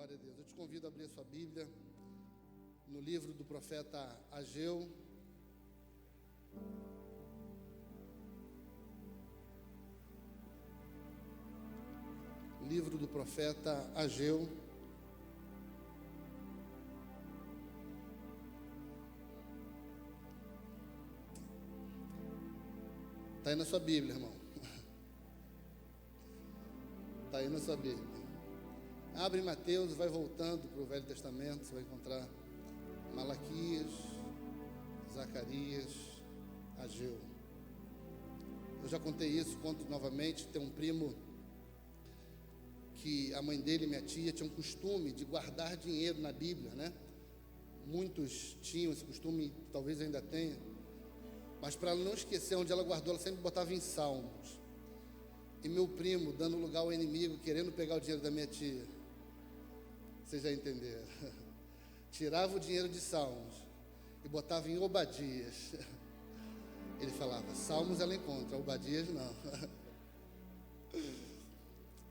Glória a Deus. Eu te convido a abrir a sua Bíblia no livro do profeta Ageu. Livro do profeta Ageu. Está aí na sua Bíblia, irmão. Está aí na sua Bíblia. Abre Mateus e vai voltando para o Velho Testamento. Você vai encontrar Malaquias, Zacarias, Ageu. Eu já contei isso, conto novamente. Tem um primo que a mãe dele e minha tia tinham costume de guardar dinheiro na Bíblia, né? Muitos tinham esse costume, talvez ainda tenha. Mas para ela não esquecer onde ela guardou, ela sempre botava em Salmos. E meu primo, dando lugar ao inimigo, querendo pegar o dinheiro da minha tia. Vocês já entenderam? Tirava o dinheiro de Salmos e botava em Obadias. Ele falava, Salmos ela encontra, Obadias não.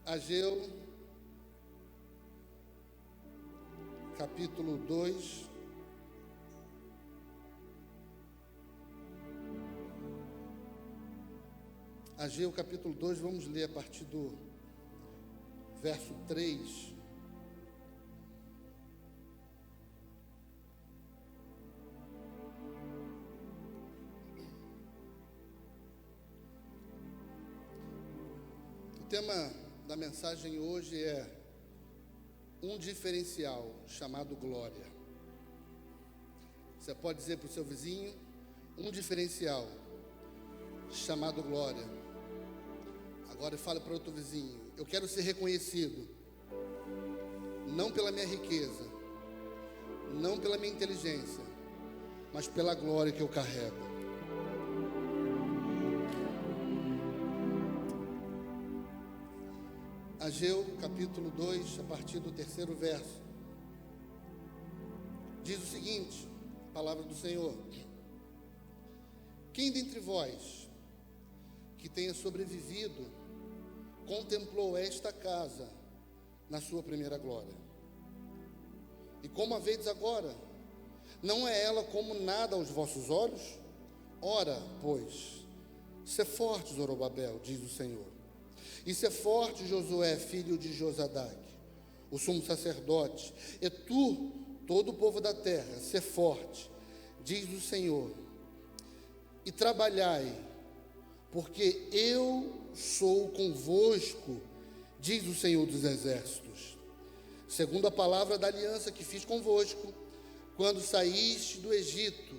Ageu, capítulo 2. Ageu, capítulo 2, vamos ler a partir do verso 3. O tema da mensagem hoje é um diferencial chamado glória. Você pode dizer para o seu vizinho, um diferencial chamado glória. Agora fale para outro vizinho, eu quero ser reconhecido, não pela minha riqueza, não pela minha inteligência, mas pela glória que eu carrego. Ageu, capítulo 2, a partir do 3º verso, diz o seguinte, palavra do Senhor: quem dentre vós que tenha sobrevivido contemplou esta casa na sua primeira glória? E como a vedes agora, não é ela como nada aos vossos olhos? Ora, pois, sê forte, Zorobabel, diz o Senhor, e sê forte, Josué, filho de Josadaque, o sumo sacerdote, e tu, todo o povo da terra, sê forte, diz o Senhor, e trabalhai, porque eu sou convosco, diz o Senhor dos exércitos, segundo a palavra da aliança que fiz convosco, quando saíste do Egito,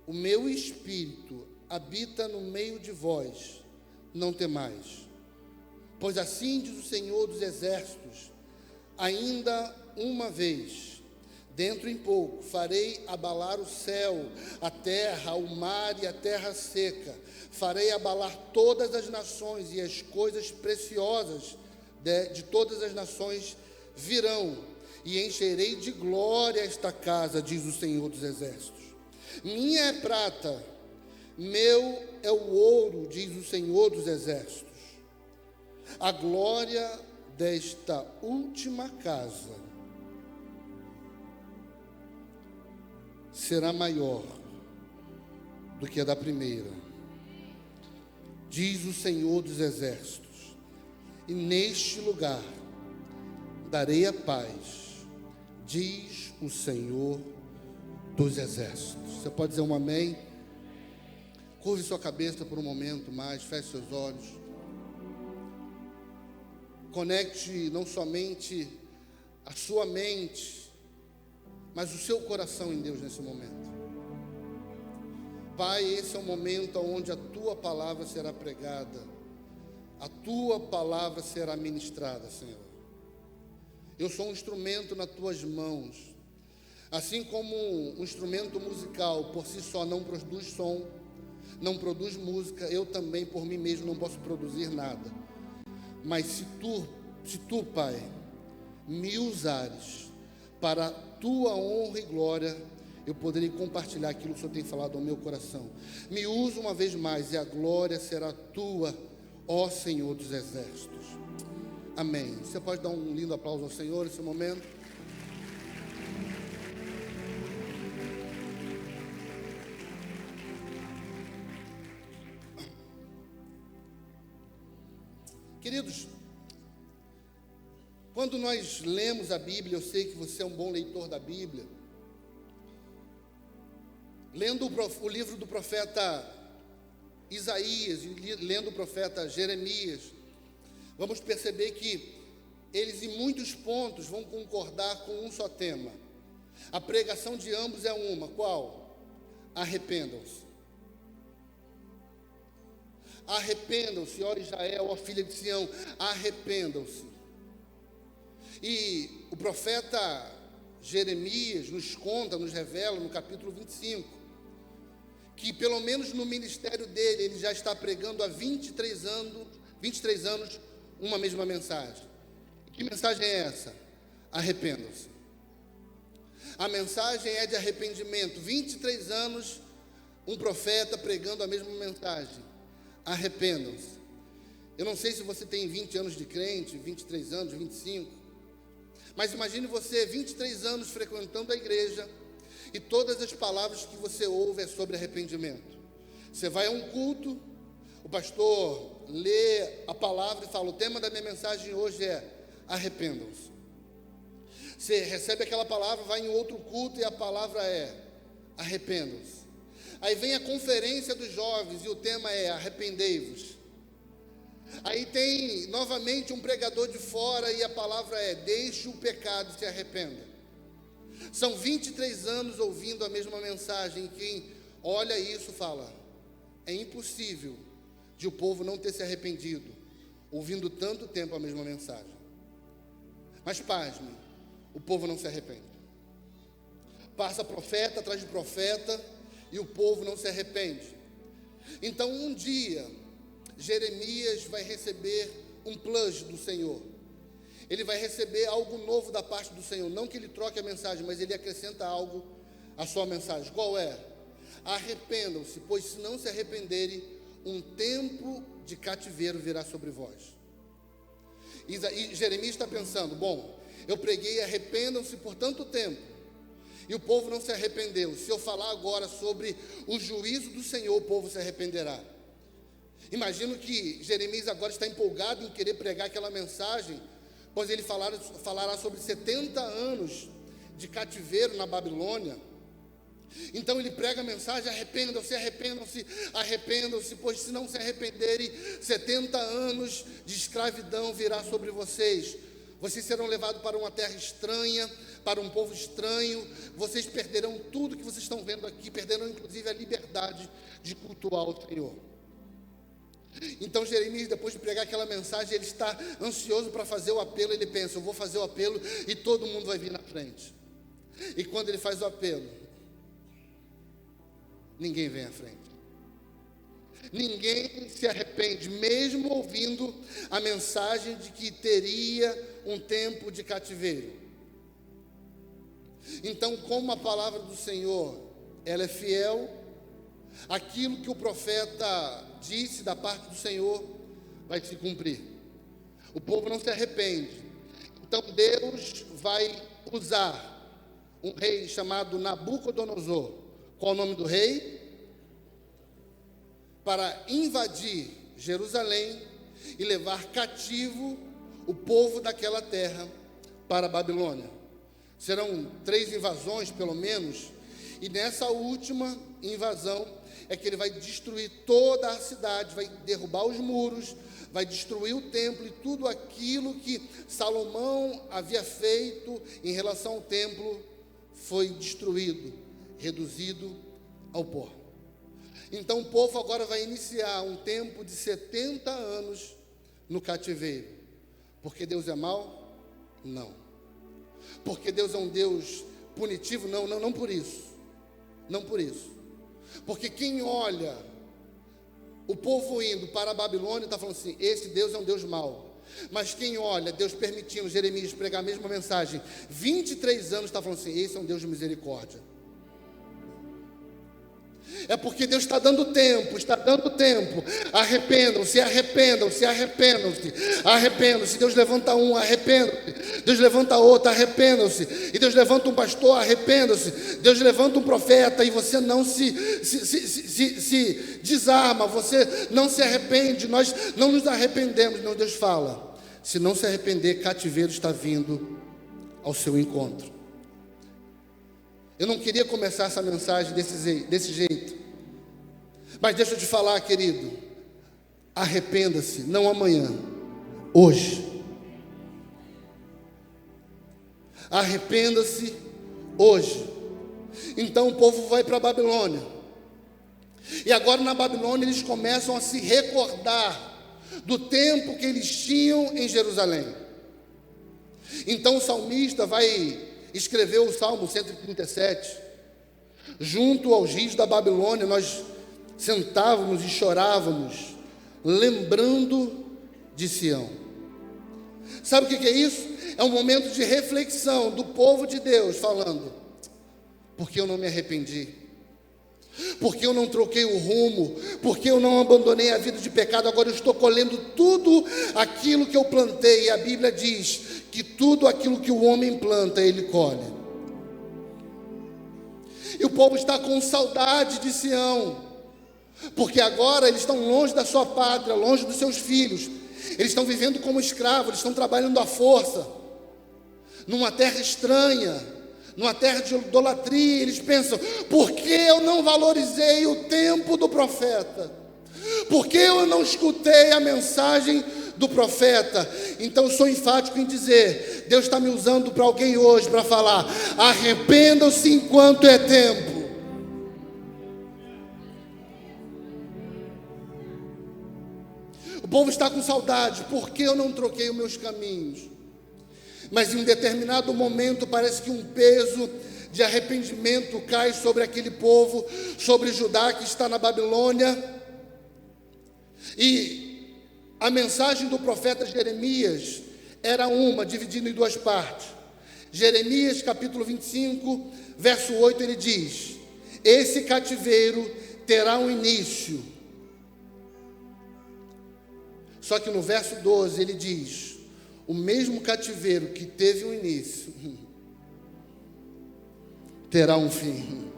o meu espírito habita no meio de vós, não temais. Pois assim diz o Senhor dos exércitos, ainda uma vez, dentro em pouco, farei abalar o céu, a terra, o mar e a terra seca. Farei abalar todas as nações e as coisas preciosas de todas as nações virão. E encherei de glória esta casa, diz o Senhor dos exércitos. Minha é prata, meu é o ouro, diz o Senhor dos exércitos. A glória desta última casa será maior do que a da primeira, diz o Senhor dos exércitos, e neste lugar darei a paz, diz o Senhor dos exércitos. Você pode dizer um amém? Curve sua cabeça por um momento mais, feche seus olhos. Conecte não somente a sua mente, mas o seu coração em Deus nesse momento. Pai, esse é o momento onde a Tua palavra será pregada, a Tua palavra será ministrada, Senhor. Eu sou um instrumento nas Tuas mãos. Assim como um instrumento musical por si só não produz som, não produz música, eu também por mim mesmo não posso produzir nada. Mas se tu, Pai, me usares para a Tua honra e glória, eu poderei compartilhar aquilo que o Senhor tem falado ao meu coração. Me usa uma vez mais e a glória será Tua, ó Senhor dos exércitos. Amém. Você pode dar um lindo aplauso ao Senhor nesse momento? Queridos, quando nós lemos a Bíblia, eu sei que você é um bom leitor da Bíblia, lendo o livro do profeta Isaías e lendo o profeta Jeremias, vamos perceber que eles em muitos pontos vão concordar com um só tema. A pregação de ambos é uma, qual? Arrependam-se. Arrependam-se, ó Israel, ó filha de Sião, arrependam-se. E o profeta Jeremias nos conta, nos revela no capítulo 25, que pelo menos no ministério dele, ele já está pregando há 23 anos uma mesma mensagem. Que mensagem é essa? Arrependam-se. A mensagem é de arrependimento. 23 anos, um profeta pregando a mesma mensagem. Arrependam-se. Eu não sei se você tem 20 anos de crente, 23 anos, 25, mas imagine você 23 anos frequentando a igreja e todas as palavras que você ouve é sobre arrependimento. Você vai a um culto, o pastor lê a palavra e fala: o tema da minha mensagem hoje é arrependam-se. Você recebe aquela palavra, vai em outro culto e a palavra é arrependam-se. Aí vem a conferência dos jovens e o tema é arrependei-vos. Aí tem novamente um pregador de fora e a palavra é deixe o pecado e se arrependa. São 23 anos ouvindo a mesma mensagem. Quem olha isso fala: é impossível de o povo não ter se arrependido ouvindo tanto tempo a mesma mensagem. Mas pasme, o povo não se arrepende. Passa profeta atrás de profeta e o povo não se arrepende. Então um dia Jeremias vai receber um plus do Senhor. Ele vai receber algo novo da parte do Senhor. Não que ele troque a mensagem, mas ele acrescenta algo à sua mensagem. Qual é? Arrependam-se, pois se não se arrependerem, um tempo de cativeiro virá sobre vós. E Jeremias está pensando: bom, eu preguei arrependam-se por tanto tempo e o povo não se arrependeu. Se eu falar agora sobre o juízo do Senhor, o povo se arrependerá. Imagino que Jeremias agora está empolgado em querer pregar aquela mensagem, pois ele falará sobre 70 anos de cativeiro na Babilônia. Então ele prega a mensagem: arrependam-se, arrependam-se, arrependam-se, pois se não se arrependerem, 70 anos de escravidão virá sobre vocês. Vocês serão levados para uma terra estranha, para um povo estranho. Vocês perderão tudo que vocês estão vendo aqui, perderão inclusive a liberdade de cultuar o Senhor. Então Jeremias, depois de pregar aquela mensagem, ele está ansioso para fazer o apelo. Ele pensa: eu vou fazer o apelo e todo mundo vai vir na frente. E quando ele faz o apelo, ninguém vem à frente. Ninguém se arrepende, mesmo ouvindo a mensagem de que teria um tempo de cativeiro. Então, como a palavra do Senhor, ela é fiel, aquilo que o profeta disse da parte do Senhor vai se cumprir. O povo não se arrepende. Então Deus vai usar um rei chamado Nabucodonosor. Qual o nome do rei? Para invadir Jerusalém e levar cativo o povo daquela terra para a Babilônia. Serão 3 invasões pelo menos, e nessa última invasão é que ele vai destruir toda a cidade, vai derrubar os muros, vai destruir o templo e tudo aquilo que Salomão havia feito em relação ao templo foi destruído, reduzido ao pó. Então o povo agora vai iniciar um tempo de 70 anos no cativeiro. Porque Deus é mau? Não. Porque Deus é um Deus punitivo? Não por isso. Não por isso. Porque quem olha o povo indo para a Babilônia está falando assim: esse Deus é um Deus mau. Mas quem olha Deus permitindo Jeremias pregar a mesma mensagem 23 anos está falando assim: esse é um Deus de misericórdia. É porque Deus está dando tempo, está dando tempo. Arrependam-se, arrependam-se, arrependam-se, arrependam-se. Deus levanta um, arrependam-se. Deus levanta outro, arrependam-se. E Deus levanta um pastor, arrependam-se. Deus levanta um profeta e você não se desarma, você não se arrepende. Nós não nos arrependemos. Não, Deus fala: se não se arrepender, cativeiro está vindo ao seu encontro. Eu não queria começar essa mensagem desse jeito, mas deixa eu te falar, querido, arrependa-se, não amanhã, hoje. Arrependa-se hoje. Então o povo vai para a Babilônia, e agora na Babilônia eles começam a se recordar do tempo que eles tinham em Jerusalém. Então o salmista vai escrever o Salmo 137. Junto aos rios da Babilônia nós sentávamos e chorávamos, lembrando de Sião. Sabe o que é isso? É um momento de reflexão do povo de Deus, falando: porque eu não me arrependi? Porque eu não troquei o rumo? Porque eu não abandonei a vida de pecado? Agora eu estou colhendo tudo aquilo que eu plantei. E a Bíblia diz que tudo aquilo que o homem planta, ele colhe. E o povo está com saudade de Sião, porque agora eles estão longe da sua pátria, longe dos seus filhos. Eles estão vivendo como escravos, eles estão trabalhando à força, numa terra estranha, numa terra de idolatria. Eles pensam: por que eu não valorizei o tempo do profeta? Por que eu não escutei a mensagem do profeta? Então eu sou enfático em dizer: Deus está me usando para alguém hoje para falar: arrependam-se enquanto é tempo. O povo está com saudade. Por que eu não troquei os meus caminhos? Mas em um determinado momento parece que um peso de arrependimento cai sobre aquele povo, sobre Judá que está na Babilônia. E a mensagem do profeta Jeremias era uma, dividida em duas partes. Jeremias capítulo 25, verso 8, ele diz: esse cativeiro terá um início. Só que no verso 12 ele diz: o mesmo cativeiro que teve um início terá um fim.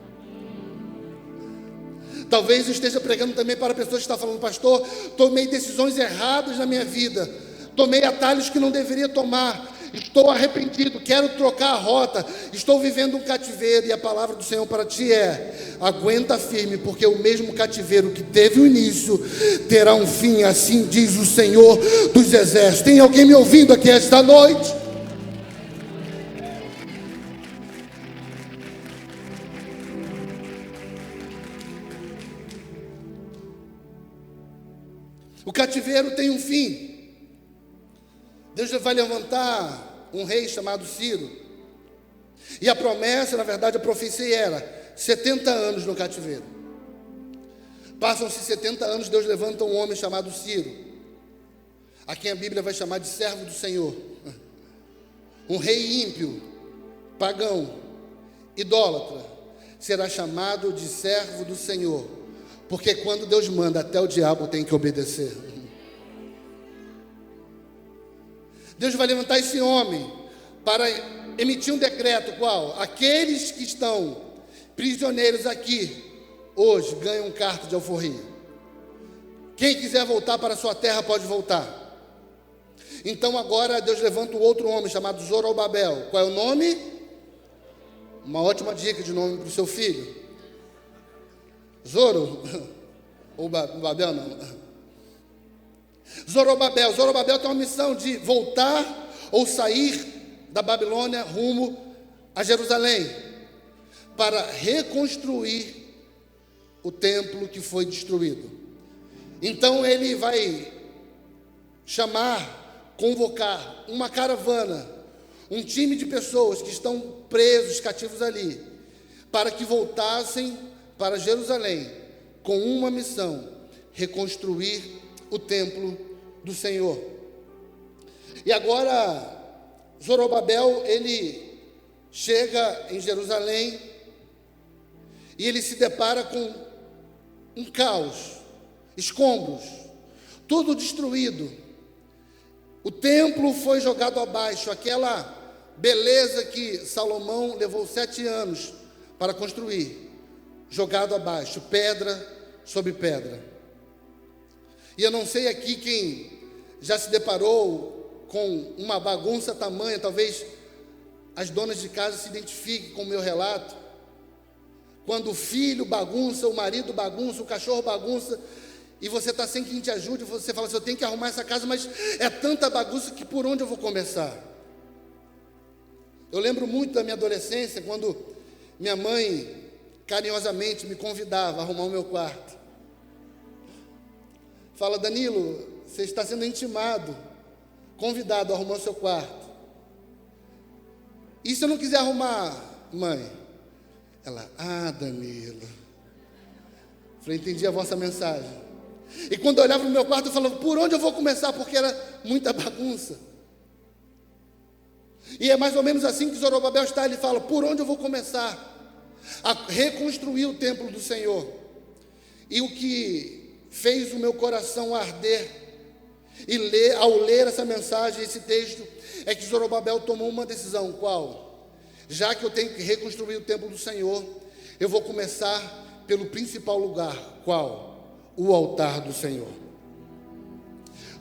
Talvez eu esteja pregando também para pessoas que estão falando: pastor, tomei decisões erradas na minha vida, tomei atalhos que não deveria tomar, estou arrependido, quero trocar a rota, estou vivendo um cativeiro. E a palavra do Senhor para ti é: aguenta firme, porque o mesmo cativeiro que teve um início terá um fim, assim diz o Senhor dos Exércitos. Tem alguém me ouvindo aqui esta noite? O cativeiro tem um fim. Deus vai levantar um rei chamado Ciro. E a promessa, na verdade, a profecia era 70 anos no cativeiro. Passam-se 70 anos, Deus levanta um homem chamado Ciro, a quem a Bíblia vai chamar de servo do Senhor. Um rei ímpio, pagão, idólatra, será chamado de servo do Senhor. Porque quando Deus manda, até o diabo tem que obedecer. Deus vai levantar esse homem para emitir um decreto. Qual? Aqueles que estão prisioneiros aqui hoje ganham carta de alforria. Quem quiser voltar para a sua terra pode voltar. Então agora Deus levanta um outro homem chamado Zorobabel. Qual é o nome? Uma ótima dica de nome para o seu filho. Zoro, ou Babel não. Zorobabel. Zorobabel tem uma missão de voltar ou sair da Babilônia rumo a Jerusalém, para reconstruir o templo que foi destruído. Então ele vai convocar uma caravana, um time de pessoas que estão presos, cativos ali, para que voltassem para Jerusalém, com uma missão: reconstruir o templo do Senhor. E agora, Zorobabel, ele chega em Jerusalém, e ele se depara com um caos, escombros, tudo destruído. O templo foi jogado abaixo, aquela beleza que Salomão levou 7 anos para construir, jogado abaixo, pedra sobre pedra. E eu não sei aqui quem já se deparou com uma bagunça tamanha, talvez as donas de casa se identifiquem com o meu relato. Quando o filho bagunça, o marido bagunça, o cachorro bagunça, e você está sem quem te ajude, você fala assim, eu tenho que arrumar essa casa, mas é tanta bagunça que por onde eu vou começar? Eu lembro muito da minha adolescência, quando minha mãe carinhosamente me convidava a arrumar o meu quarto. Fala, Danilo, você está sendo intimado, convidado a arrumar o seu quarto. E se eu não quiser arrumar, mãe? Ela, Danilo. Falei, entendi a vossa mensagem. E quando eu olhava no meu quarto, eu falava, por onde eu vou começar? Porque era muita bagunça. E é mais ou menos assim que Zorobabel está, ele fala, por onde eu vou começar? A reconstruir o templo do Senhor. E o que fez o meu coração arder, e ao ler essa mensagem, esse texto, é que Zorobabel tomou uma decisão, qual? Já que eu tenho que reconstruir o templo do Senhor, eu vou começar pelo principal lugar, qual? O altar do Senhor.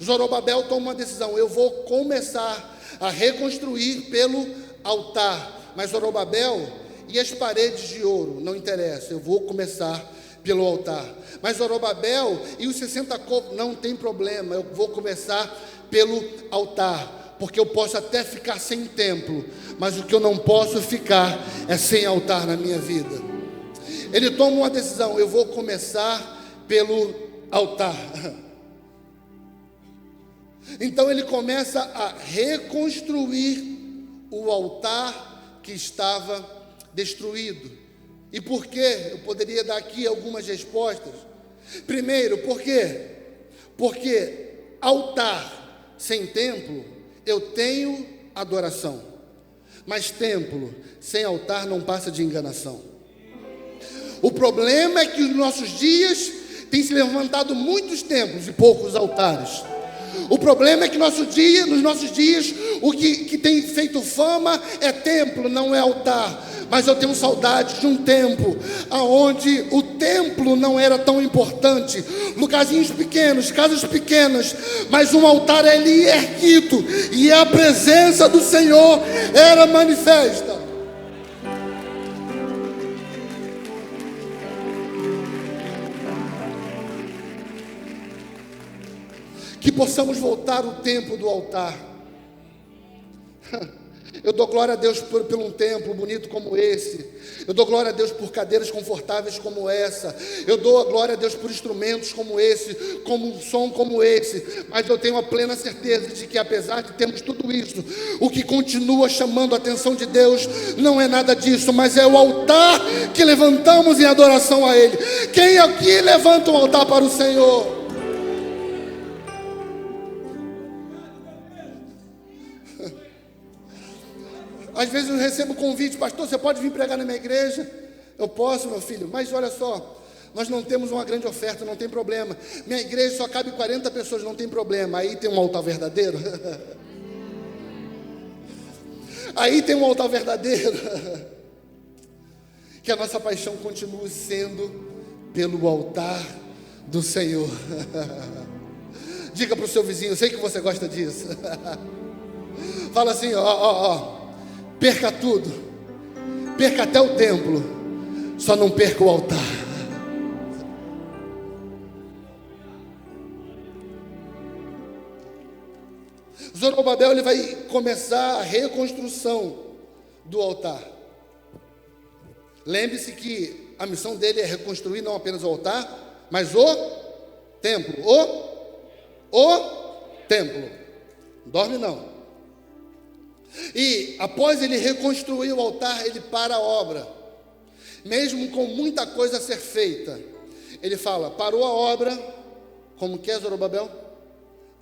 Zorobabel toma uma decisão, eu vou começar a reconstruir pelo altar, mas Zorobabel e as paredes de ouro, não interessa, eu vou começar pelo altar. Mas Zorobabel e os 60 copos, não tem problema, eu vou começar pelo altar, porque eu posso até ficar sem templo, mas o que eu não posso ficar é sem altar na minha vida. Ele toma uma decisão, eu vou começar pelo altar. Então ele começa a reconstruir o altar que estava destruído. E por quê? Eu poderia dar aqui algumas respostas. Primeiro, por quê? Porque altar sem templo, eu tenho adoração. Mas templo sem altar não passa de enganação. O problema é que nos nossos dias tem se levantado muitos templos e poucos altares. O problema é que nos nossos dias, o que tem feito fama é templo, não é altar. Mas eu tenho saudade de um tempo onde o templo não era tão importante, lugarzinhos pequenos, casas pequenas, mas um altar ali erguido, e a presença do Senhor era manifesta. Que possamos voltar o tempo do altar. Eu dou glória a Deus por um templo bonito como esse. Eu dou glória a Deus por cadeiras confortáveis como essa. Eu dou a glória a Deus por instrumentos como esse, como um som como esse. Mas eu tenho a plena certeza de que, apesar de termos tudo isso, o que continua chamando a atenção de Deus não é nada disso, mas é o altar que levantamos em adoração a Ele. Quem aqui levanta um altar para o Senhor? Às vezes eu recebo convite, pastor, você pode vir pregar na minha igreja? Eu posso, meu filho, mas olha só, nós não temos uma grande oferta, não tem problema. Minha igreja só cabe 40 pessoas, não tem problema. Aí tem um altar verdadeiro. Aí tem um altar verdadeiro. Que a nossa paixão continue sendo pelo altar do Senhor. Diga para o seu vizinho, eu sei que você gosta disso. Fala assim, perca tudo, perca até o templo, só não perca o altar. Zorobabel, ele vai começar a reconstrução do altar. Lembre-se que a missão dele é reconstruir não apenas o altar, mas o templo. O templo. Dorme não. E após ele reconstruir o altar, ele para a obra. Mesmo com muita coisa a ser feita, ele fala, parou a obra. Como que é, Zorobabel?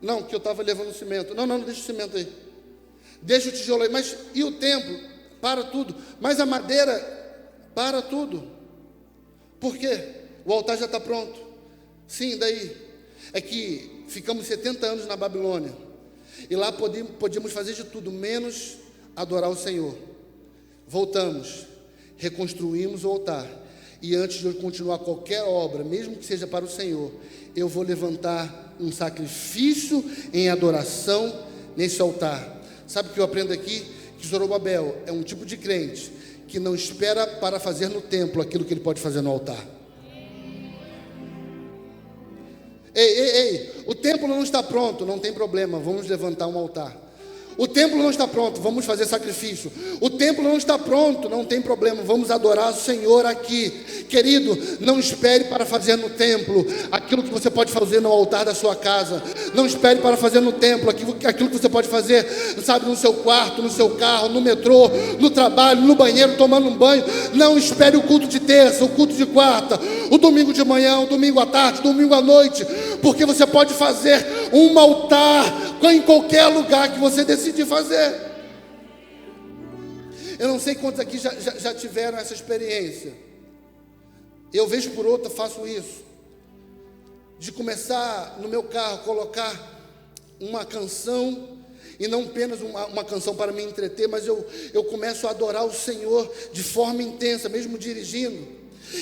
Não, que eu estava levando o cimento. Não, deixa o cimento aí. Deixa o tijolo aí. Mas e o templo? Para tudo. Mas a madeira, para tudo. Por quê? o altar já está pronto. Sim, daí? É que ficamos 70 anos na Babilônia, e lá podíamos fazer de tudo, menos adorar o Senhor. Voltamos, reconstruímos o altar, e antes de eu continuar qualquer obra, mesmo que seja para o Senhor, eu vou levantar um sacrifício em adoração nesse altar. Sabe o que eu aprendo aqui? Que Zorobabel é um tipo de crente que não espera para fazer no templo aquilo que ele pode fazer no altar. Ei, o templo não está pronto, não tem problema, vamos levantar um altar. O templo não está pronto, vamos fazer sacrifício. O templo não está pronto, não tem problema, vamos adorar o Senhor aqui. Querido, não espere para fazer no templo aquilo que você pode fazer no altar da sua casa. Não espere para fazer no templo aquilo que você pode fazer, sabe, no seu quarto, no seu carro, no metrô, no trabalho, no banheiro, tomando um banho. Não espere o culto de terça, o culto de quarta, o domingo de manhã, o domingo à tarde, o domingo à noite, porque você pode fazer um altar em qualquer lugar que você decidir fazer. Eu não sei quantos aqui já tiveram essa experiência. Eu vez por outra faço isso, de começar no meu carro, colocar uma canção, e não apenas uma canção para me entreter, mas eu começo a adorar o Senhor de forma intensa, mesmo dirigindo.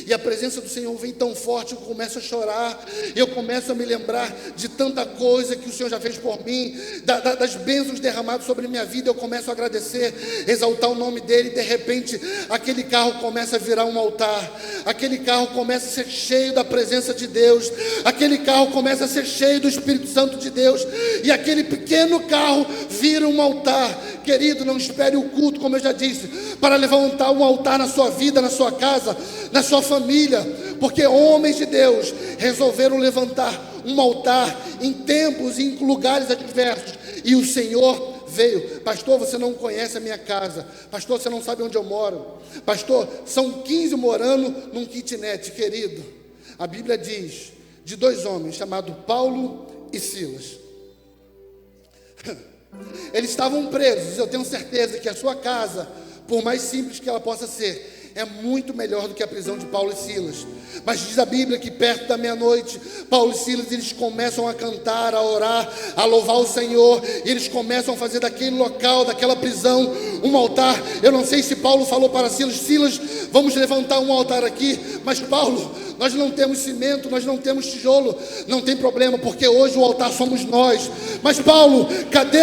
E a presença do Senhor vem tão forte que eu começo a chorar, eu começo a me lembrar de tanta coisa que o Senhor já fez por mim, das bênçãos derramadas sobre a minha vida. Eu começo a agradecer, exaltar o nome dEle, e de repente aquele carro começa a virar um altar, aquele carro começa a ser cheio da presença de Deus, aquele carro começa a ser cheio do Espírito Santo de Deus, e aquele pequeno carro vira um altar. Querido, não espere o culto, como eu já disse, para levantar um altar na sua vida, na sua casa, na sua família, porque homens de Deus resolveram levantar um altar em tempos e em lugares adversos, e o Senhor veio. Pastor, você não conhece a minha casa. Pastor, você não sabe onde eu moro. Pastor, são 15 morando num kitnet. Querido, a Bíblia diz de 2 homens chamados Paulo e Silas. Eles estavam presos. Eu tenho certeza que a sua casa, por mais simples que ela possa ser, é muito melhor do que a prisão de Paulo e Silas. Mas diz a Bíblia que perto da meia-noite, Paulo e Silas, eles começam a cantar, a orar, a louvar o Senhor, e eles começam a fazer daquele local, daquela prisão, um altar. Eu não sei se Paulo falou para Silas: Silas, vamos levantar um altar aqui. Mas Paulo, nós não temos cimento, nós não temos tijolo. Não tem problema, porque hoje o altar somos nós. Mas Paulo, cadê?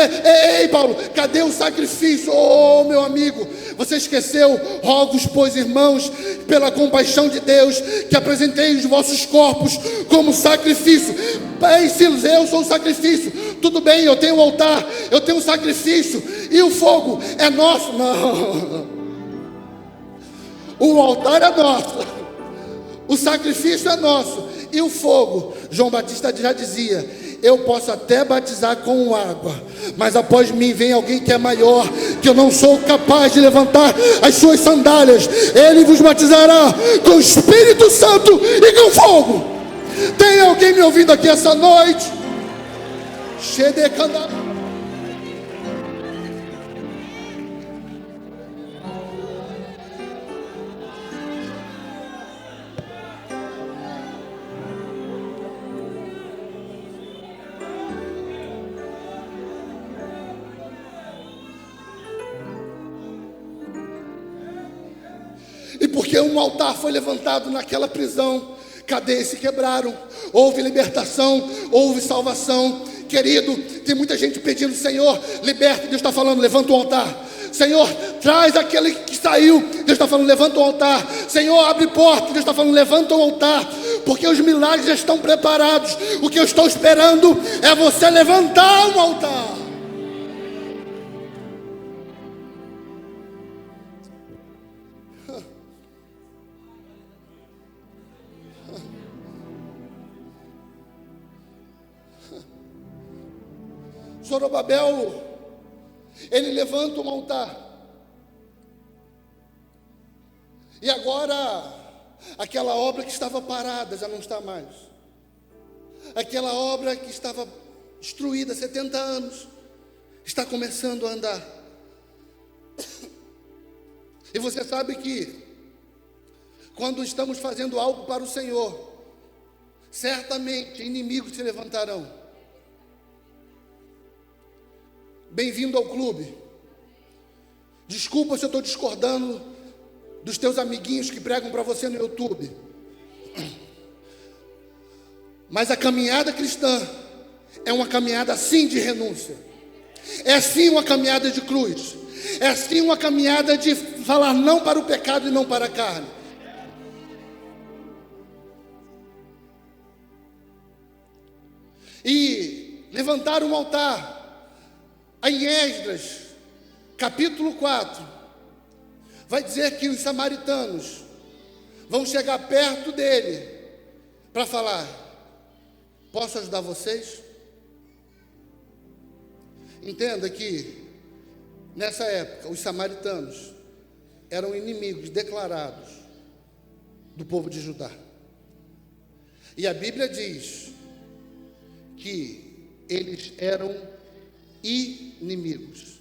Ei, Paulo, cadê o sacrifício? Oh, meu amigo, você esqueceu? Rogo-vos, pois, irmãos, pela compaixão de Deus, que apresentei os vossos corpos como sacrifício. Ei, Silas, eu sou o sacrifício. Tudo bem, eu tenho o altar, eu tenho o sacrifício, e o fogo é nosso. Não, o altar é nosso, o sacrifício é nosso, e o fogo, João Batista já dizia: eu posso até batizar com água, mas após mim vem alguém que é maior, que eu não sou capaz de levantar as suas sandálias. Ele vos batizará com o Espírito Santo e com fogo. Tem alguém me ouvindo aqui essa noite? E porque um altar foi levantado naquela prisão, cadeias se quebraram, houve libertação, houve salvação. Querido, tem muita gente pedindo: Senhor, liberta. Deus está falando: levanta um altar. Senhor, traz aquele que saiu. Deus está falando: levanta um altar. Senhor, abre porta. Deus está falando: levanta um altar. Porque os milagres já estão preparados. O que eu estou esperando é você levantar um altar. Zorobabel, ele levanta um altar, e agora aquela obra que estava parada já não está mais. Aquela obra que estava destruída há 70 anos está começando a andar. E você sabe que quando estamos fazendo algo para o Senhor, certamente inimigos se levantarão. Bem-vindo ao clube. Desculpa se eu estou discordando dos teus amiguinhos que pregam para você no YouTube. Mas a caminhada cristã é uma caminhada sim de renúncia. É sim uma caminhada de cruz. É sim uma caminhada de falar não para o pecado e não para a carne. E levantar um altar. Em Esdras, capítulo 4, vai dizer que os samaritanos vão chegar perto dele para falar: posso ajudar vocês? Entenda que nessa época os samaritanos eram inimigos declarados do povo de Judá. E a Bíblia diz que eles eram inimigos.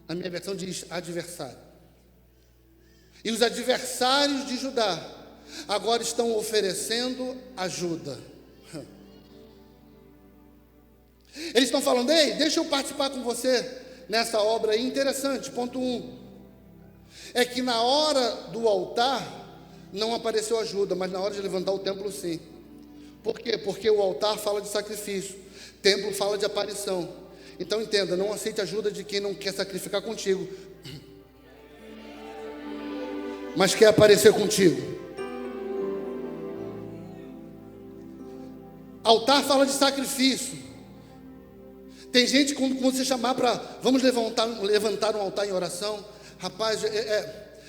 Na minha versão diz adversário. E os adversários de Judá agora estão oferecendo ajuda. Eles estão falando: ei, deixa eu participar com você nessa obra aí. Interessante, ponto 1. É que na hora do altar não apareceu ajuda, mas na hora de levantar o templo sim. Por quê? Porque o altar fala de sacrifício, templo fala de aparição. Então entenda, não aceite ajuda de quem não quer sacrificar contigo, mas quer aparecer contigo. Altar fala de sacrifício. Tem gente quando você chamar para vamos levantar um altar em oração, rapaz,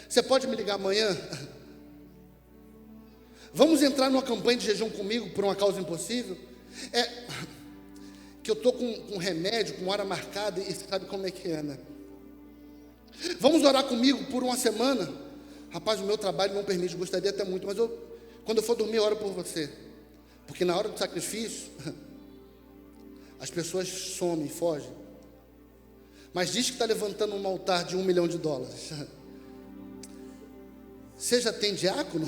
você pode me ligar amanhã? Vamos entrar numa campanha de jejum comigo por uma causa impossível? Que eu estou com remédio, com hora marcada, e você sabe como é que é, né? Vamos orar comigo por uma semana? Rapaz, o meu trabalho não permite, gostaria até muito, mas quando eu for dormir, eu oro por você. Porque na hora do sacrifício, as pessoas somem, fogem. Mas diz que está levantando um altar de $1 milhão. Você já tem diácono?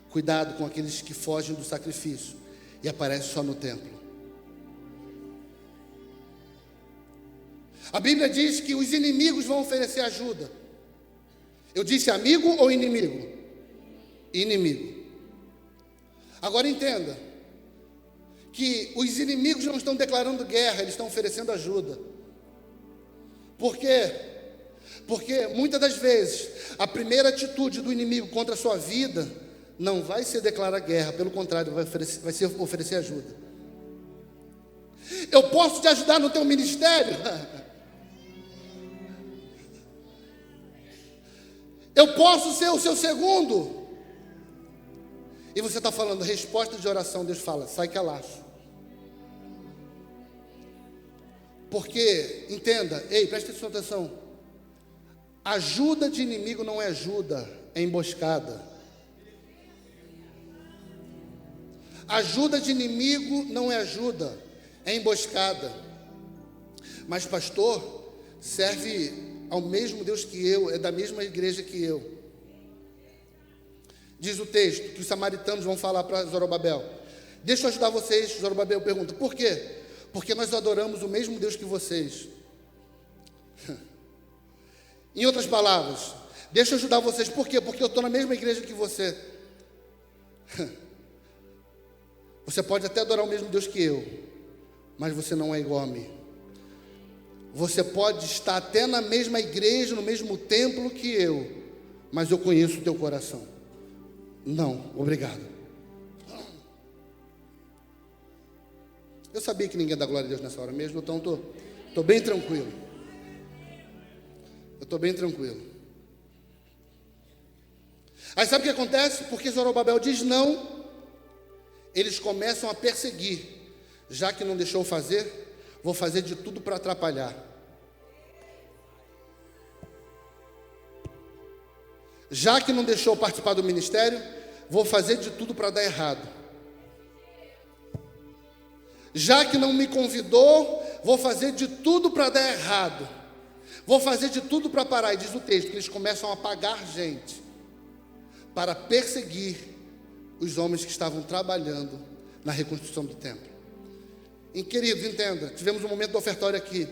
Cuidado com aqueles que fogem do sacrifício e aparecem só no templo. A Bíblia diz que os inimigos vão oferecer ajuda. Eu disse amigo ou inimigo? Inimigo. Agora entenda que os inimigos não estão declarando guerra, eles estão oferecendo ajuda. Por quê? Porque muitas das vezes a primeira atitude do inimigo contra a sua vida não vai ser declarar guerra, pelo contrário, vai ser oferecer ajuda. Eu posso te ajudar no teu ministério? Eu posso ser o seu segundo? E você está falando resposta de oração, Deus fala: sai que é laço. Porque, entenda, ei, preste atenção. Ajuda de inimigo não é ajuda, é emboscada. Ajuda de inimigo não é ajuda, é emboscada. Mas pastor, serve ao mesmo Deus que eu, é da mesma igreja que eu. Diz o texto que os samaritanos vão falar para Zorobabel: deixa eu ajudar vocês. Zorobabel pergunta: por quê? Porque nós adoramos o mesmo Deus que vocês. Em outras palavras, deixa eu ajudar vocês. Por quê? Porque eu estou na mesma igreja que você. Você pode até adorar o mesmo Deus que eu, mas você não é igual a mim. Você pode estar até na mesma igreja, no mesmo templo que eu, mas eu conheço o teu coração. Não, obrigado. Eu sabia que ninguém dá glória a Deus nessa hora mesmo, então estou bem tranquilo. Eu estou bem tranquilo. Aí sabe o que acontece? Porque Zorobabel diz não, eles começam a perseguir. Já que não deixou fazer, vou fazer de tudo para atrapalhar. Já que não deixou participar do ministério, vou fazer de tudo para dar errado. Já que não me convidou, vou fazer de tudo para dar errado. Vou fazer de tudo para parar. E diz o texto que eles começam a pagar gente para perseguir os homens que estavam trabalhando na reconstrução do templo. E, queridos, entenda, tivemos um momento do ofertório aqui.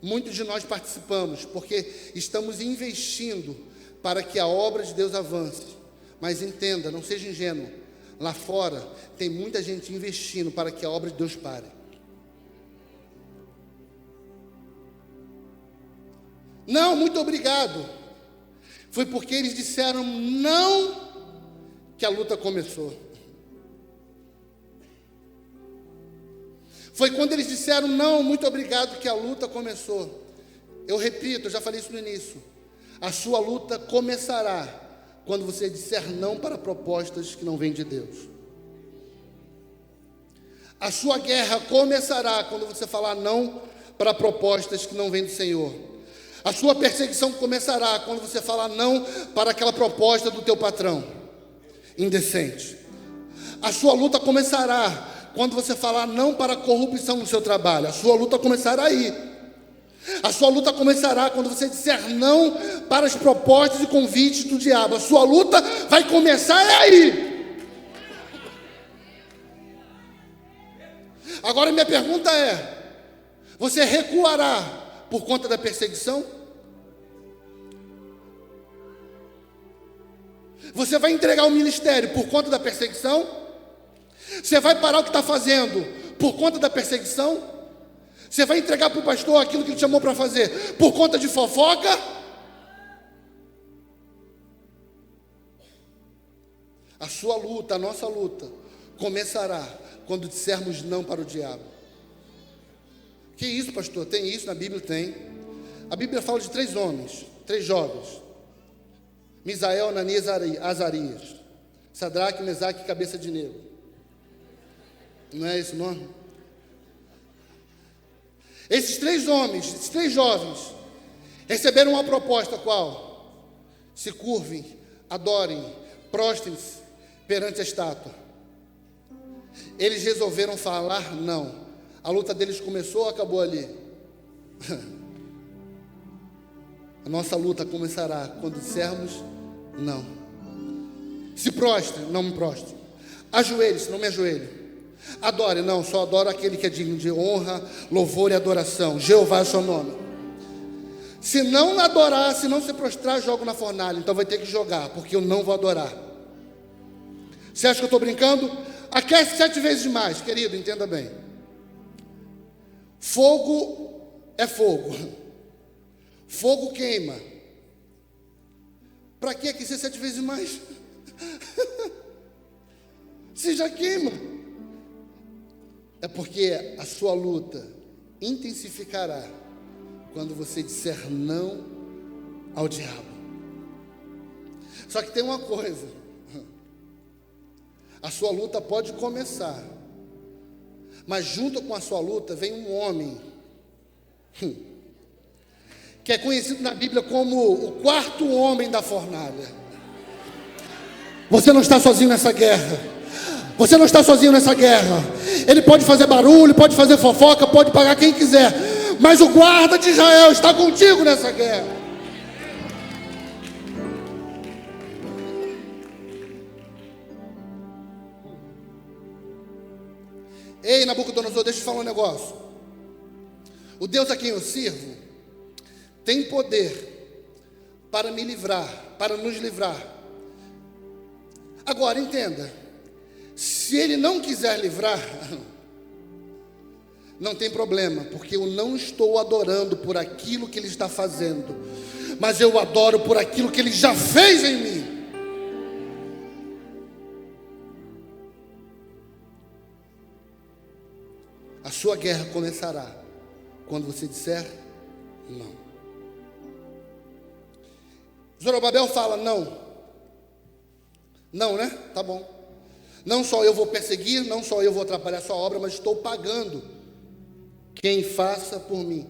Muitos de nós participamos, porque estamos investindo para que a obra de Deus avance. Mas entenda, não seja ingênuo. Lá fora tem muita gente investindo para que a obra de Deus pare. Não, muito obrigado. Foi porque eles disseram não que a luta começou. Foi quando eles disseram não, muito obrigado, que a luta começou. Eu repito, eu já falei isso no início. A sua luta começará quando você disser não para propostas que não vêm de Deus. A sua guerra começará quando você falar não para propostas que não vêm do Senhor. A sua perseguição começará quando você falar não para aquela proposta do teu patrão indecente. A sua luta começará quando você falar não para a corrupção no seu trabalho. A sua luta começará aí. A sua luta começará quando você disser não para as propostas e convites do diabo. A sua luta vai começar aí. Agora minha pergunta é: você recuará por conta da perseguição? Você vai entregar o ministério por conta da perseguição? Você vai parar o que está fazendo por conta da perseguição? Você vai entregar para o pastor aquilo que ele chamou para fazer por conta de fofoca? A sua luta, a nossa luta, começará quando dissermos não para o diabo. Que isso, pastor? Tem isso na Bíblia? Tem. A Bíblia fala de 3 homens, 3 jovens: Misael, Ananias e Azarias, Sadraque, Mesaque e cabeça de negro. Não é esse o nome? Esses 3 homens, esses 3 jovens, receberam uma proposta: qual? Se curvem, adorem, prostrem-se perante a estátua. Eles resolveram falar não. A luta deles começou ou acabou ali? A nossa luta começará quando dissermos não. Se prostre, não me prostre. Ajoelhe-se, não me ajoelho. Adore, não, só adoro aquele que é digno de honra, louvor e adoração. Jeová é o seu nome. Se não adorar, se não se prostrar, jogo na fornalha. Então vai ter que jogar, porque eu não vou adorar. Você acha que eu estou brincando? Aquece 7 vezes mais, querido, entenda bem. Fogo é fogo. Fogo queima. Para que aquecer 7 vezes mais? Se já queima. É porque a sua luta intensificará quando você disser não ao diabo. Só que tem uma coisa: a sua luta pode começar, mas junto com a sua luta vem um homem que é conhecido na Bíblia como o 4º homem da fornalha. Você não está sozinho nessa guerra. Você não está sozinho nessa guerra. Ele pode fazer barulho, pode fazer fofoca, pode pagar quem quiser, mas o guarda de Israel está contigo nessa guerra. Ei, Nabucodonosor, deixa eu te falar um negócio. O Deus a quem eu sirvo tem poder para me livrar, para nos livrar. Agora, entenda: se Ele não quiser livrar, não tem problema, porque eu não estou adorando por aquilo que Ele está fazendo, mas eu adoro por aquilo que Ele já fez em mim. A sua guerra começará quando você disser não. Zorobabel fala não. Não, né? Tá bom. Não só eu vou perseguir, não só eu vou atrapalhar a sua obra, mas estou pagando quem faça por mim.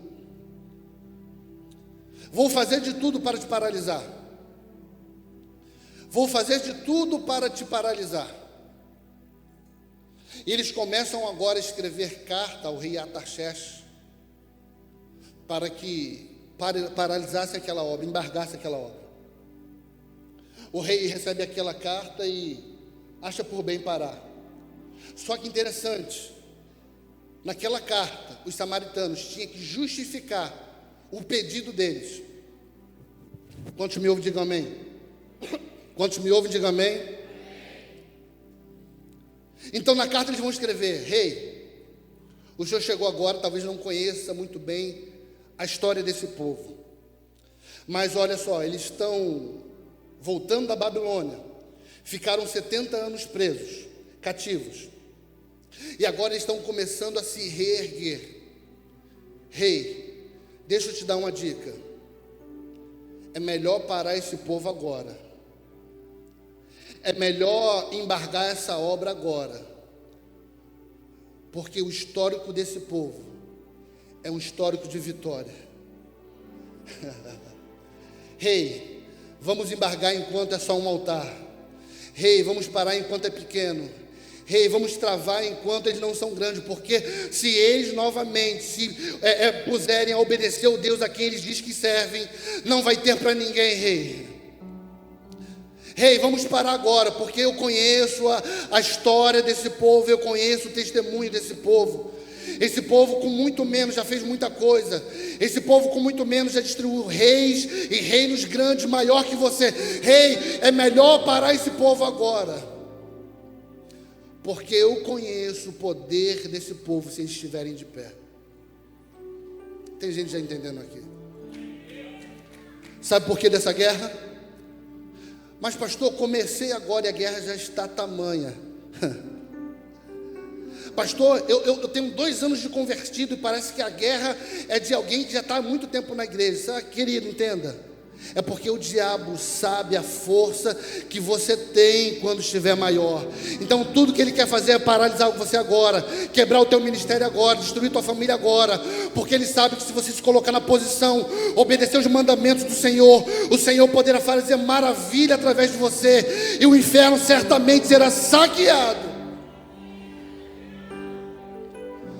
Vou fazer de tudo para te paralisar. Vou fazer de tudo para te paralisar. E eles começam agora a escrever carta ao rei Artaxerxes para que paralisasse aquela obra, embargasse aquela obra. O rei recebe aquela carta e acha por bem parar. Só que interessante, naquela carta, os samaritanos tinham que justificar o pedido deles. Quantos me ouvem, digam amém. Quantos me ouvem, digam amém. Então na carta eles vão escrever: Rei, o senhor chegou agora, talvez não conheça muito bem a história desse povo, mas olha só, eles estão voltando da Babilônia, ficaram 70 anos presos, cativos, e agora eles estão começando a se reerguer. Rei, deixa eu te dar uma dica: é melhor parar esse povo agora, é melhor embargar essa obra agora, porque o histórico desse povo é um histórico de vitória. Rei, vamos embargar enquanto é só um altar. Rei, vamos parar enquanto é pequeno. Rei, vamos travar enquanto eles não são grandes, porque se eles novamente se puserem a obedecer ao Deus a quem eles dizem que servem, não vai ter para ninguém, Rei. Rei, vamos parar agora, porque eu conheço a história desse povo, eu conheço o testemunho desse povo. Esse povo com muito menos já fez muita coisa. Esse povo com muito menos já destruiu reis e reinos grandes, maior que você. Rei, é melhor parar esse povo agora, porque eu conheço o poder desse povo se eles estiverem de pé. Tem gente já entendendo aqui. Sabe por que dessa guerra? Mas pastor, comecei agora e a guerra já está tamanha. Pastor, eu tenho 2 anos de convertido e parece que a guerra é de alguém que já está há muito tempo na igreja. Sabe, querido, entenda. É porque o diabo sabe a força que você tem quando estiver maior. Então tudo que ele quer fazer é paralisar você agora, quebrar o teu ministério agora, destruir tua família agora, porque ele sabe que se você se colocar na posição, obedecer os mandamentos do Senhor, o Senhor poderá fazer maravilha através de você, e o inferno certamente será saqueado.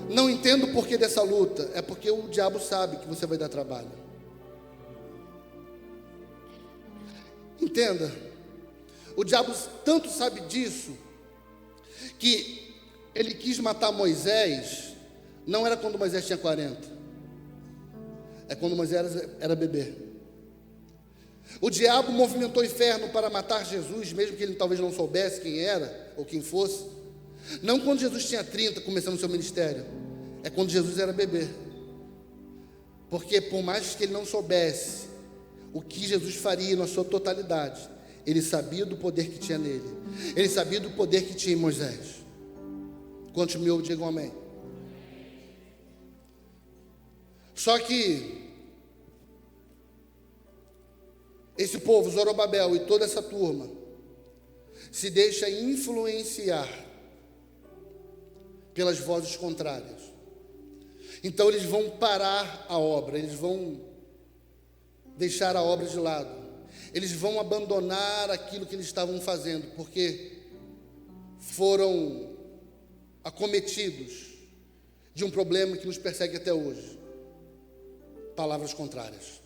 Não entendo o porquê dessa luta. É porque o diabo sabe que você vai dar trabalho. Entenda, o diabo tanto sabe disso, que ele quis matar Moisés, não era quando Moisés tinha 40, é quando Moisés era bebê. O diabo movimentou o inferno para matar Jesus, mesmo que ele talvez não soubesse quem era, ou quem fosse, não quando Jesus tinha 30, começando o seu ministério, é quando Jesus era bebê, porque por mais que ele não soubesse o que Jesus faria na sua totalidade, ele sabia do poder que tinha nele, ele sabia do poder que tinha em Moisés. Quantos me ouvem, digam amém. Só que esse povo, Zorobabel e toda essa turma, se deixa influenciar pelas vozes contrárias. Então eles vão parar a obra, eles vão deixar a obra de lado, eles vão abandonar aquilo que eles estavam fazendo, porque foram acometidos de um problema que nos persegue até hoje: palavras contrárias.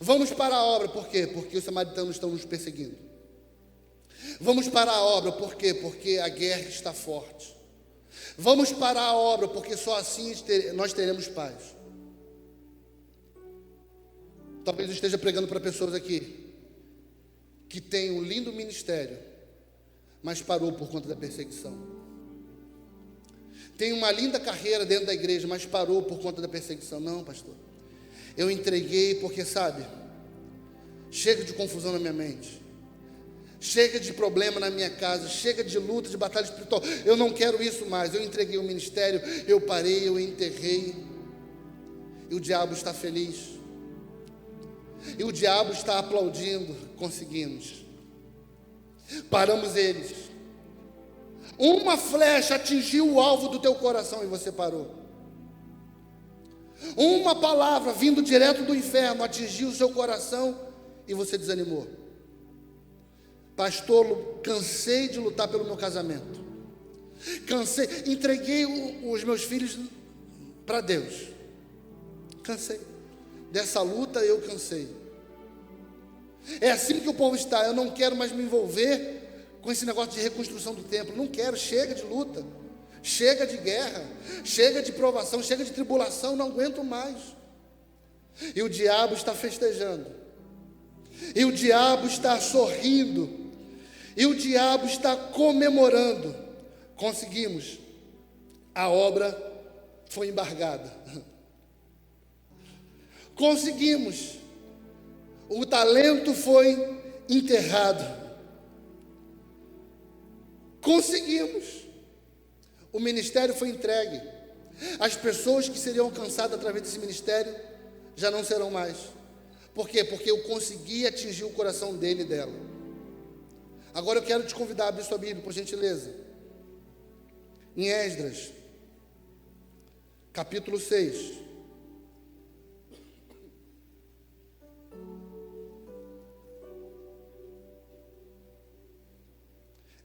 Vamos parar a obra, por quê? Porque os samaritanos estão nos perseguindo. Vamos parar a obra, por quê? Porque a guerra está forte. Vamos parar a obra, porque só assim nós teremos paz. Talvez eu esteja pregando para pessoas aqui que têm um lindo ministério, mas parou por conta da perseguição. Tem uma linda carreira dentro da igreja, mas parou por conta da perseguição. Não, pastor, eu entreguei porque, sabe, chega de confusão na minha mente, chega de problema na minha casa, chega de luta, de batalha espiritual, eu não quero isso mais. Eu entreguei o ministério, eu parei, eu enterrei. E o diabo está feliz, e o diabo está aplaudindo. Conseguimos, paramos eles. Uma flecha atingiu o alvo do teu coração e você parou. Uma palavra vindo direto do inferno atingiu o seu coração e você desanimou. Pastor, cansei de lutar pelo meu casamento, cansei, entreguei os meus filhos para Deus, cansei dessa luta, eu cansei. É assim que o povo está. Eu não quero mais me envolver com esse negócio de reconstrução do templo. Não quero, chega de luta, chega de guerra, chega de provação, chega de tribulação, não aguento mais. E o diabo está festejando, e o diabo está sorrindo, e o diabo está comemorando. Conseguimos, a obra foi embargada. Conseguimos, o talento foi enterrado. Conseguimos, o ministério foi entregue. As pessoas que seriam alcançadas através desse ministério já não serão mais. Por quê? Porque eu consegui atingir o coração dele e dela. Agora eu quero te convidar a abrir sua Bíblia, por gentileza, em Esdras, capítulo 6.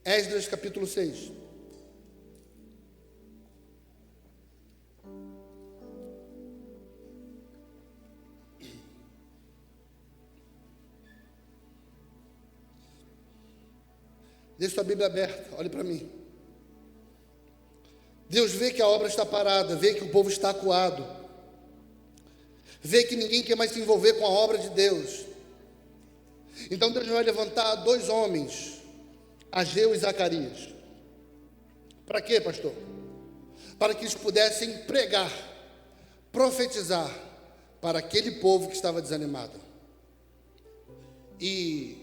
Esdras, capítulo 6. Deixe sua Bíblia aberta, olhe para mim. Deus vê que a obra está parada, vê que o povo está acuado, vê que ninguém quer mais se envolver com a obra de Deus. Então Deus vai levantar dois homens, Ageu e Zacarias. Para quê, pastor? Para que eles pudessem pregar, profetizar para aquele povo que estava desanimado. E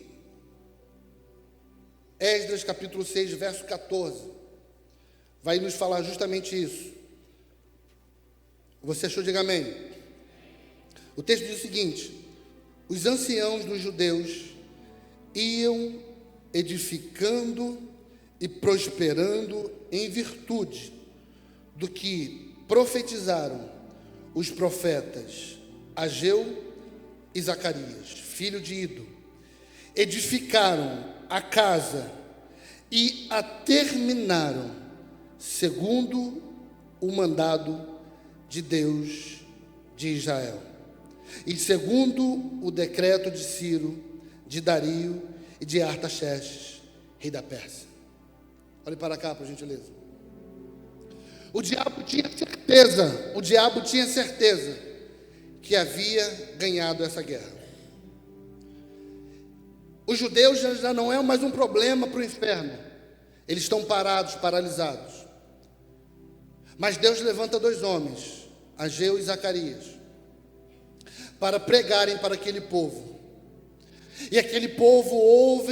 Esdras capítulo 6, verso 14, vai nos falar justamente isso. Você achou? Diga amém. O texto diz o seguinte: os anciãos dos judeus iam edificando e prosperando em virtude do que profetizaram os profetas Ageu e Zacarias, filho de Ido. Edificaram a casa e a terminaram segundo o mandado de Deus de Israel e segundo o decreto de Ciro, de Dario e de Artaxerxes, rei da Pérsia. Olhe para cá, por gentileza. O diabo tinha certeza que havia ganhado essa guerra. Os judeus já não é mais um problema para o inferno. Eles estão parados, paralisados. Mas Deus levanta dois homens, Ageu e Zacarias, para pregarem para aquele povo. E aquele povo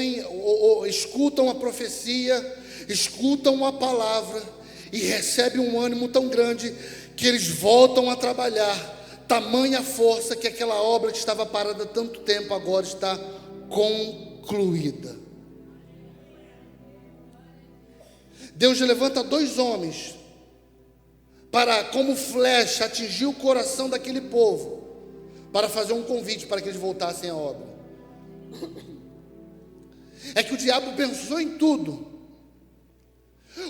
escutam a profecia, escutam a palavra e recebem um ânimo tão grande que eles voltam a trabalhar. Tamanha força que aquela obra que estava parada há tanto tempo agora está concluída. Deus levanta dois homens para, como flecha, atingir o coração daquele povo, para fazer um convite para que eles voltassem à obra. É que o diabo pensou em tudo.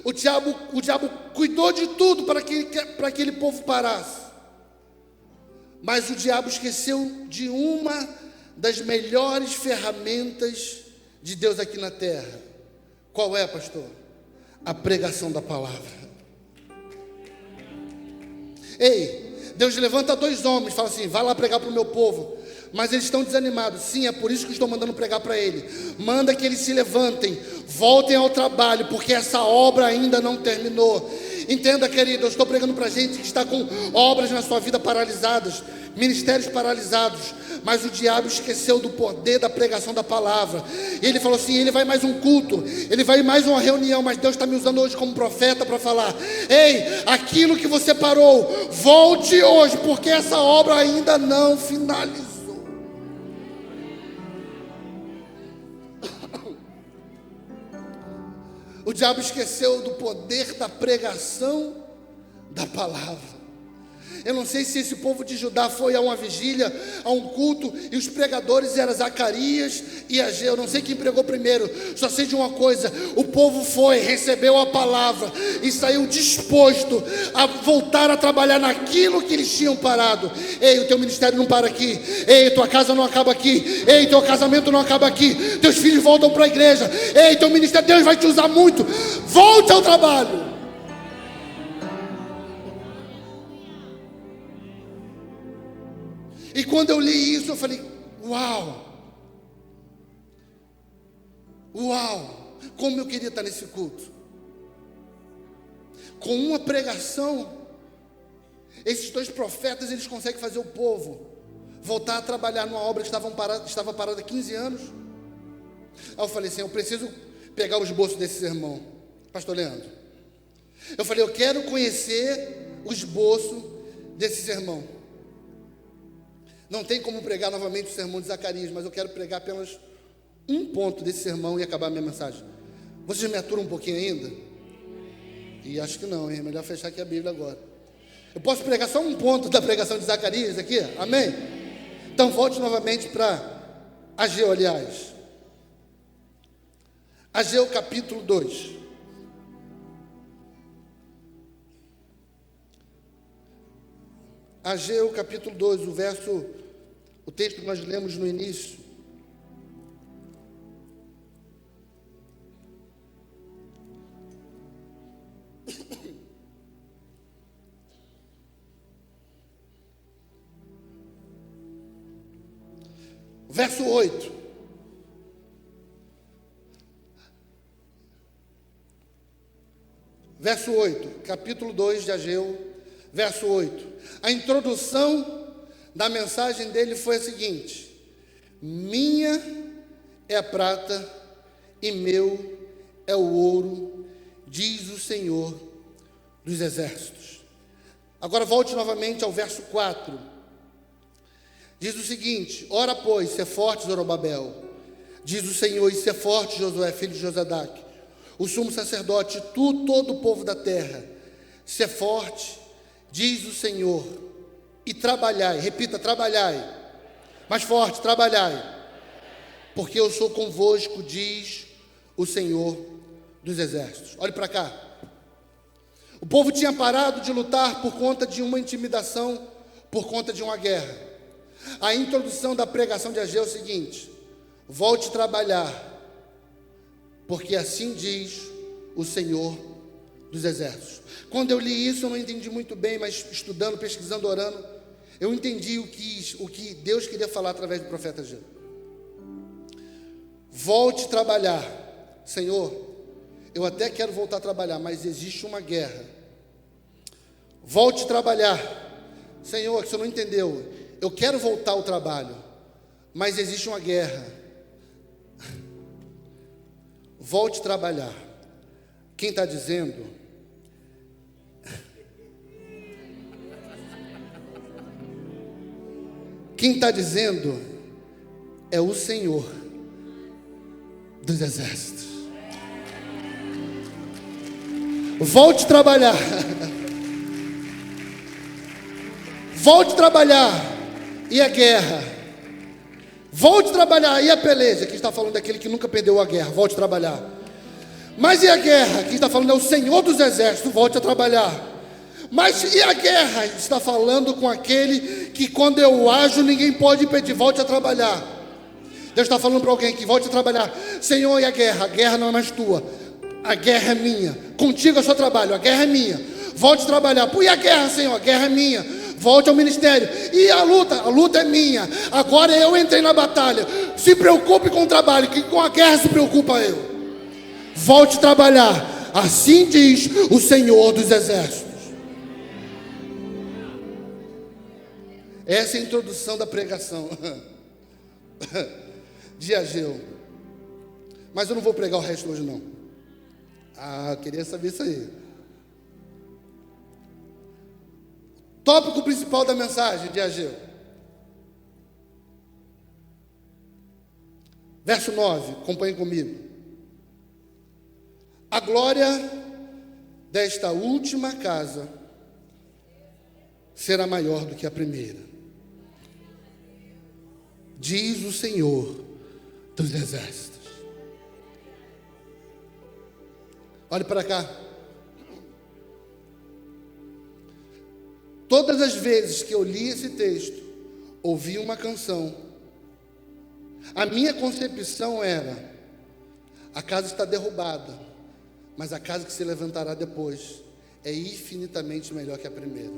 O diabo cuidou de tudo para que aquele povo parasse. Mas o diabo esqueceu de uma das melhores ferramentas de Deus aqui na terra. Qual é, pastor? A pregação da palavra. Ei, Deus levanta dois homens, fala assim: vai lá pregar para o meu povo. Mas eles estão desanimados. Sim, é por isso que estou mandando pregar para ele. Manda que eles se levantem, voltem ao trabalho, porque essa obra ainda não terminou. Entenda, querido, eu estou pregando para gente que está com obras na sua vida paralisadas, ministérios paralisados, mas o diabo esqueceu do poder da pregação da palavra. E ele falou assim: ele vai mais um culto, ele vai mais uma reunião, mas Deus está me usando hoje como profeta para falar: ei, aquilo que você parou, volte hoje, porque essa obra ainda não finalizou. O diabo esqueceu do poder da pregação da palavra. Eu não sei se esse povo de Judá foi a uma vigília, a um culto, e os pregadores eram Zacarias e Ageu. Eu não sei quem pregou primeiro, só sei de uma coisa: o povo foi, recebeu a palavra e saiu disposto a voltar a trabalhar naquilo que eles tinham parado. Ei, o teu ministério não para aqui. Ei, tua casa não acaba aqui. Ei, teu casamento não acaba aqui. Teus filhos voltam para a igreja. Ei, teu ministério, Deus vai te usar muito. Volte ao trabalho. E quando eu li isso, eu falei: uau, uau, como eu queria estar nesse culto. Com uma pregação, esses dois profetas, eles conseguem fazer o povo voltar a trabalhar numa obra que estava parada há 15 anos. Aí eu falei assim: eu preciso pegar o esboço desse sermão, pastor Leandro. Eu falei: eu quero conhecer o esboço desse sermão. Não tem como pregar novamente o sermão de Zacarias, mas eu quero pregar apenas um ponto desse sermão e acabar a minha mensagem. Vocês me aturam um pouquinho ainda? E acho que não, hein? É melhor fechar aqui a Bíblia agora. Eu posso pregar só um ponto da pregação de Zacarias aqui? Amém? Então volte novamente para Ageu, aliás. Ageu capítulo 2. Ageu capítulo 2, o texto que nós lemos no início. Verso 8. Verso 8, capítulo 2 de Ageu, verso 8. A introdução da mensagem dele foi a seguinte: minha é a prata e meu é o ouro, diz o Senhor dos exércitos. Agora volte novamente ao verso 4. Diz o seguinte: ora pois, se é forte Zorobabel, diz o Senhor, e se é forte Josué, filho de Josadaque, o sumo sacerdote, tu, todo o povo da terra, se é forte, diz o Senhor, e trabalhai. Repita: trabalhai. Mais forte: trabalhai, porque eu sou convosco, diz o Senhor dos exércitos. Olhe para cá. O povo tinha parado de lutar por conta de uma intimidação, por conta de uma guerra. A introdução da pregação de Ageu é o seguinte: volte a trabalhar, porque assim diz o Senhor dos exércitos. Quando eu li isso, eu não entendi muito bem, mas estudando, pesquisando, orando, eu entendi o que Deus queria falar através do profeta Ageu. Volte a trabalhar. Senhor, eu até quero voltar a trabalhar, mas existe uma guerra. Volte a trabalhar. Senhor, que você não entendeu, eu quero voltar ao trabalho, mas existe uma guerra. Volte a trabalhar. Quem está dizendo? Quem está dizendo é o Senhor dos exércitos. Volte a trabalhar. Volte a trabalhar. E a guerra? Volte a trabalhar. E a peleja? Aqui está falando daquele que nunca perdeu a guerra. Volte a trabalhar. Mas e a guerra? Aqui está falando é o Senhor dos exércitos. Volte a trabalhar. Mas e a guerra? Está falando com aquele que quando eu ajo ninguém pode impedir. Volte a trabalhar. Deus está falando para alguém que volte a trabalhar. Senhor, e a guerra? A guerra não é mais tua. A guerra é minha. Contigo é só trabalho. A guerra é minha. Volte a trabalhar. E a guerra, Senhor? A guerra é minha. Volte ao ministério. E a luta é minha. Agora eu entrei na batalha. Se preocupe com o trabalho, que com a guerra se preocupa eu. Volte a trabalhar. Assim diz o Senhor dos exércitos. Essa é a introdução da pregação de Ageu. Mas eu não vou pregar o resto hoje não. Eu queria saber isso aí. Tópico principal da mensagem de Ageu. Verso 9, acompanhe comigo. A glória desta última casa será maior do que a primeira, diz o Senhor dos Exércitos. Olhe para cá. Todas as vezes que eu li esse texto, ouvi uma canção, a minha concepção era: a casa está derrubada, mas a casa que se levantará depois é infinitamente melhor que a primeira.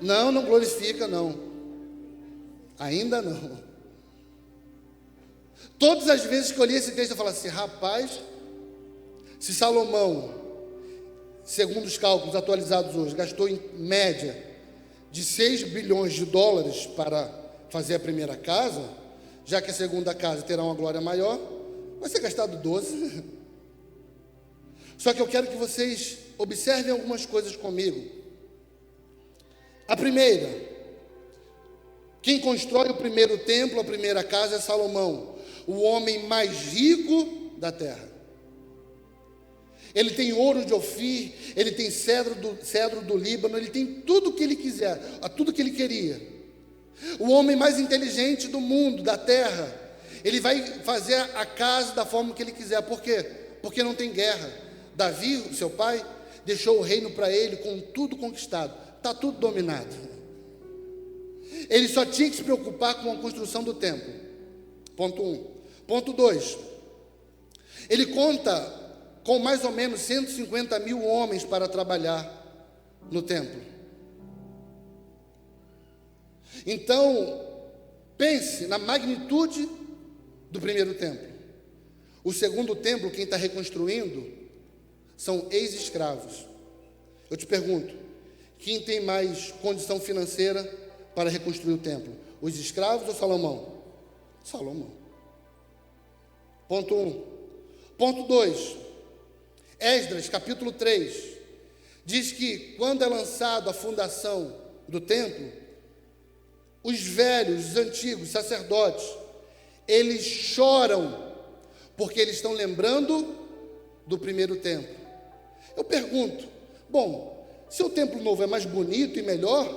Não, não glorifica, não. Ainda não. Todas as vezes que eu li esse texto, eu falava assim: rapaz, se Salomão, segundo os cálculos atualizados hoje, gastou em média de 6 bilhões de dólares para fazer a primeira casa, já que a segunda casa terá uma glória maior, vai ser gastado 12. Só que eu quero que vocês observem algumas coisas comigo. A primeira, quem constrói o primeiro templo, a primeira casa, é Salomão, o homem mais rico da terra. Ele tem ouro de Ofir, ele tem cedro do Líbano, ele tem tudo o que ele quiser, tudo o que ele queria. O homem mais inteligente do mundo, da terra, ele vai fazer a casa da forma que ele quiser. Por quê? Porque não tem guerra. Davi, seu pai, deixou o reino para ele com tudo conquistado. Está tudo dominado. Ele só tinha que se preocupar com a construção do templo. Ponto 1. Ponto 2. Ele conta com mais ou menos 150 mil homens para trabalhar no templo. Então, pense na magnitude do primeiro templo. O segundo templo, quem está reconstruindo, são ex-escravos. Eu te pergunto, quem tem mais condição financeira para reconstruir o templo? Os escravos ou Salomão? Salomão. Ponto 1. Ponto 2. Esdras, capítulo 3, diz que quando é lançado a fundação do templo, os velhos, os antigos sacerdotes, eles choram, porque eles estão lembrando do primeiro templo. Eu pergunto, bom, se o templo novo é mais bonito e melhor,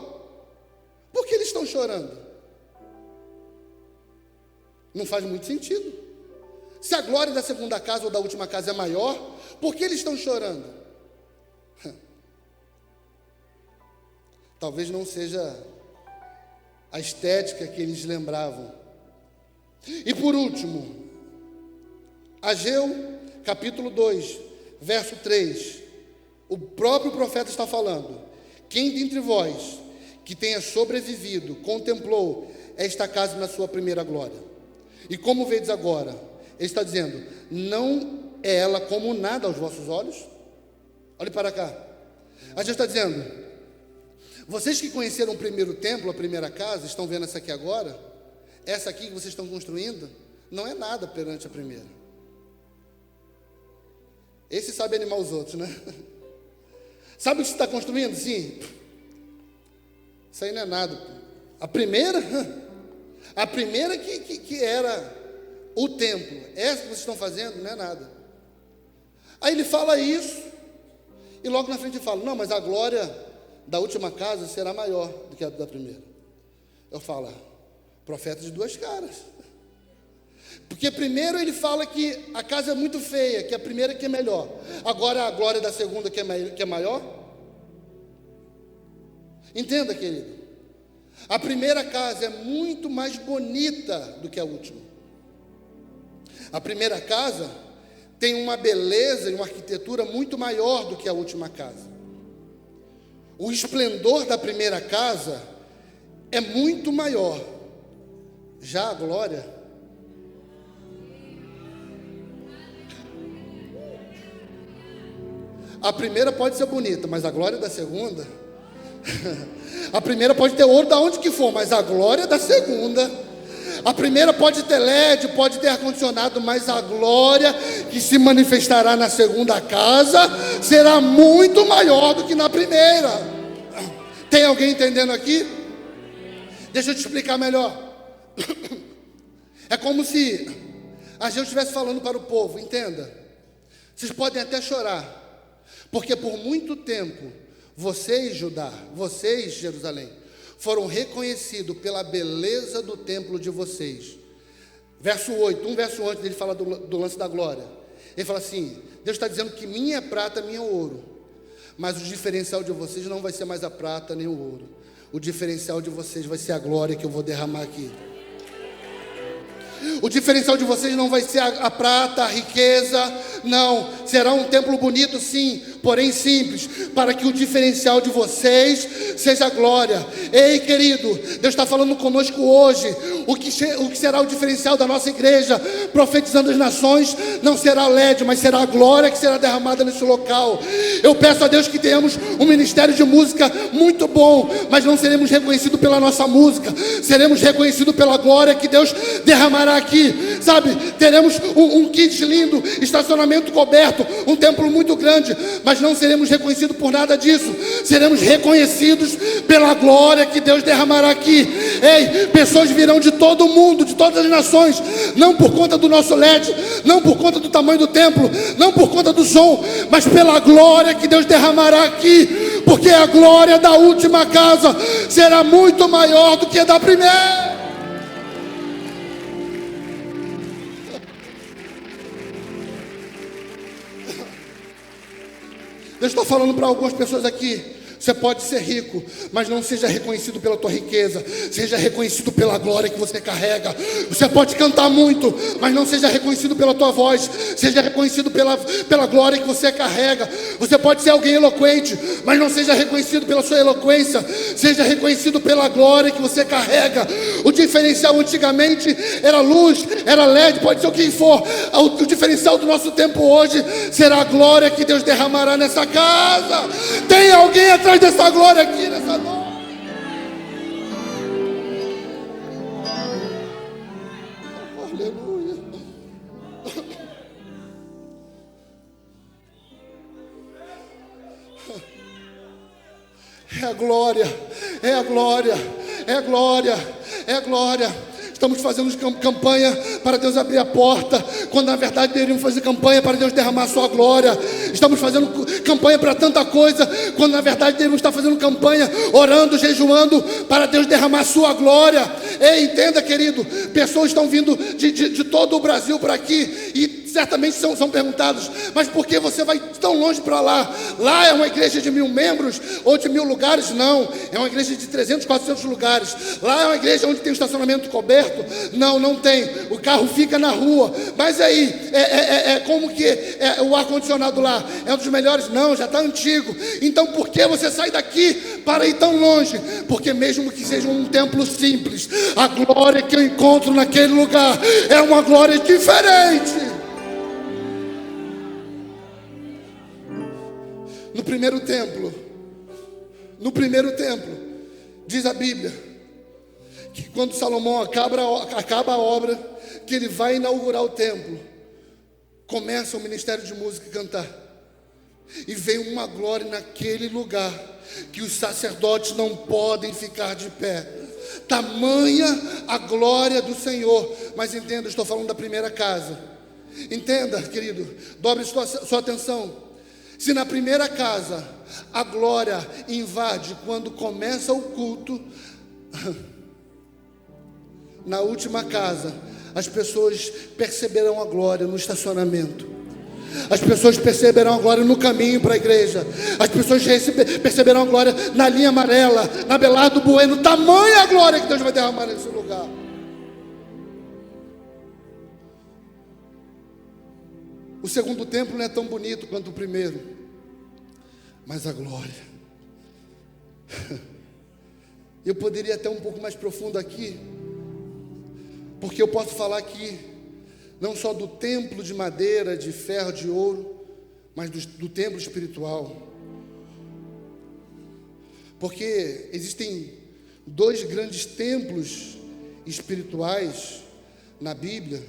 por que eles estão chorando? Não faz muito sentido. Se a glória da segunda casa ou da última casa é maior, por que eles estão chorando? Talvez não seja a estética que eles lembravam. E por último, Ageu, capítulo 2, verso 3. O próprio profeta está falando: quem dentre vós que tenha sobrevivido contemplou esta casa na sua primeira glória? E como vedes agora? Ele está dizendo: não é ela como nada aos vossos olhos? Olhe para cá. A gente está dizendo: vocês que conheceram o primeiro templo, a primeira casa, estão vendo essa aqui agora? Essa aqui que vocês estão construindo, não é nada perante a primeira. Esse sabe animar os outros, né? Sabe o que você está construindo? Sim. Isso aí não é nada. A primeira que era o templo, essa que vocês estão fazendo, não é nada. Aí ele fala isso, e logo na frente ele fala: não, mas a glória da última casa será maior do que a da primeira. Eu falo: profeta de duas caras. Porque primeiro ele fala que a casa é muito feia, que a primeira que é melhor. Agora a glória da segunda que é maior. Entenda, querido. A primeira casa é muito mais bonita do que a última. A primeira casa tem uma beleza e uma arquitetura muito maior do que a última casa. O esplendor da primeira casa é muito maior. Já a glória, a primeira pode ser bonita, mas a glória da segunda a primeira pode ter ouro da onde que for, mas a glória da segunda. A primeira pode ter LED, pode ter ar-condicionado, mas a glória que se manifestará na segunda casa será muito maior do que na primeira. Tem alguém entendendo aqui? Deixa eu te explicar melhor. É como se a gente estivesse falando para o povo: entenda, vocês podem até chorar, porque por muito tempo Vocês, Judá, vocês, Jerusalém, foram reconhecidos pela beleza do templo de vocês. Verso 8, um verso antes dele fala do lance da glória. Ele fala assim: Deus está dizendo que minha é prata, minha é ouro, mas o diferencial de vocês não vai ser mais a prata nem o ouro. O diferencial de vocês vai ser a glória que eu vou derramar aqui. O diferencial de vocês não vai ser a prata, a riqueza, não. Será um templo bonito, sim, porém simples, para que o diferencial de vocês seja a glória. Ei, querido, Deus está falando conosco hoje. O que será o diferencial da nossa igreja, profetizando as nações, não será a LED, mas será a glória que será derramada nesse local. Eu peço a Deus que tenhamos um ministério de música muito bom, mas não seremos reconhecidos pela nossa música, seremos reconhecidos pela glória que Deus derramará aqui, sabe? Teremos um kids lindo, estacionamento coberto, um templo muito grande, mas não seremos reconhecidos por nada disso. Seremos reconhecidos pela glória que Deus derramará aqui. Ei, pessoas virão de todo o mundo, de todas as nações, não por conta do nosso LED, não por conta do tamanho do templo, não por conta do som, mas pela glória que Deus derramará aqui, porque a glória da última casa será muito maior do que a da primeira. Deus está falando para algumas pessoas aqui: você pode ser rico, mas não seja reconhecido pela tua riqueza, seja reconhecido pela glória que você carrega. Você pode cantar muito, mas não seja reconhecido pela tua voz, seja reconhecido pela glória que você carrega. Você pode ser alguém eloquente, mas não seja reconhecido pela sua eloquência, seja reconhecido pela glória que você carrega. O diferencial antigamente era luz, era LED, pode ser o que for. O diferencial do nosso tempo hoje será a glória que Deus derramará nessa casa. Tem alguém atrás dessa glória aqui nessa noite? Aleluia. É a glória, é a glória, é a glória, é a glória. Estamos fazendo campanha para Deus abrir a porta, quando na verdade deveríamos fazer campanha para Deus derramar a sua glória. Estamos fazendo campanha para tanta coisa, quando na verdade deveríamos estar fazendo campanha, orando, jejuando, para Deus derramar a sua glória. Ei, entenda, querido, pessoas estão vindo de todo o Brasil para aqui, e certamente são perguntados: mas por que você vai tão longe para lá? Lá é uma igreja de 1000 membros, ou de 1000 lugares? Não, é uma igreja de 300, 400 lugares. Lá é uma igreja onde tem um estacionamento coberto? Não, não tem. O carro fica na rua. Mas aí, como que o ar-condicionado lá é um dos melhores? Não, já está antigo. Então por que você sai daqui para ir tão longe? Porque mesmo que seja um templo simples, a glória que eu encontro naquele lugar é uma glória diferente. No primeiro templo, diz a Bíblia que quando Salomão acaba a obra, que ele vai inaugurar o templo, começa o ministério de música e cantar, e vem uma glória naquele lugar, que os sacerdotes não podem ficar de pé, tamanha a glória do Senhor. Mas entenda, eu estou falando da primeira casa. Entenda, querido, dobre sua atenção. Se na primeira casa a glória invade quando começa o culto, na última casa as pessoas perceberão a glória no estacionamento, as pessoas perceberão a glória no caminho para a igreja, as pessoas perceberão a glória na linha amarela, na Belardo Bueno. Tamanha a glória que Deus vai derramar nesse lugar. O segundo templo não é tão bonito quanto o primeiro, mas a glória. Eu poderia até um pouco mais profundo aqui, porque eu posso falar aqui não só do templo de madeira, de ferro, de ouro, mas do templo espiritual. Porque existem 2 grandes templos espirituais na Bíblia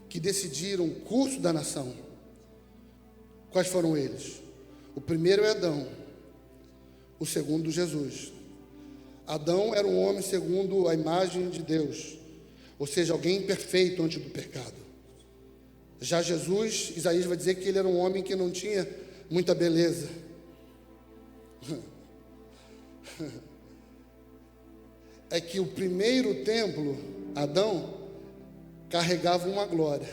que decidiram o curso da nação. Quais foram eles? O primeiro é Adão, o segundo Jesus. Adão era um homem segundo a imagem de Deus, ou seja, alguém perfeito antes do pecado. Já Jesus, Isaías vai dizer que ele era um homem que não tinha muita beleza. é que o primeiro templo, Adão, carregava uma glória.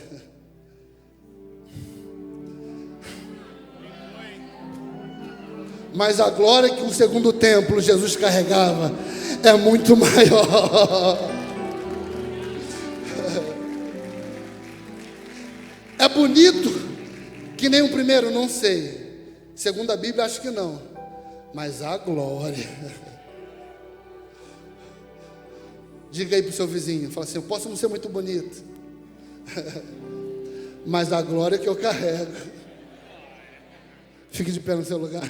Mas a glória que o segundo templo, Jesus, carregava, é muito maior. É bonito que nem o primeiro, não sei. Segundo a Bíblia, acho que não. Mas a glória. Diga aí para o seu vizinho, fala assim: eu posso não ser muito bonito, mas a glória que eu carrego. Fique de pé no seu lugar.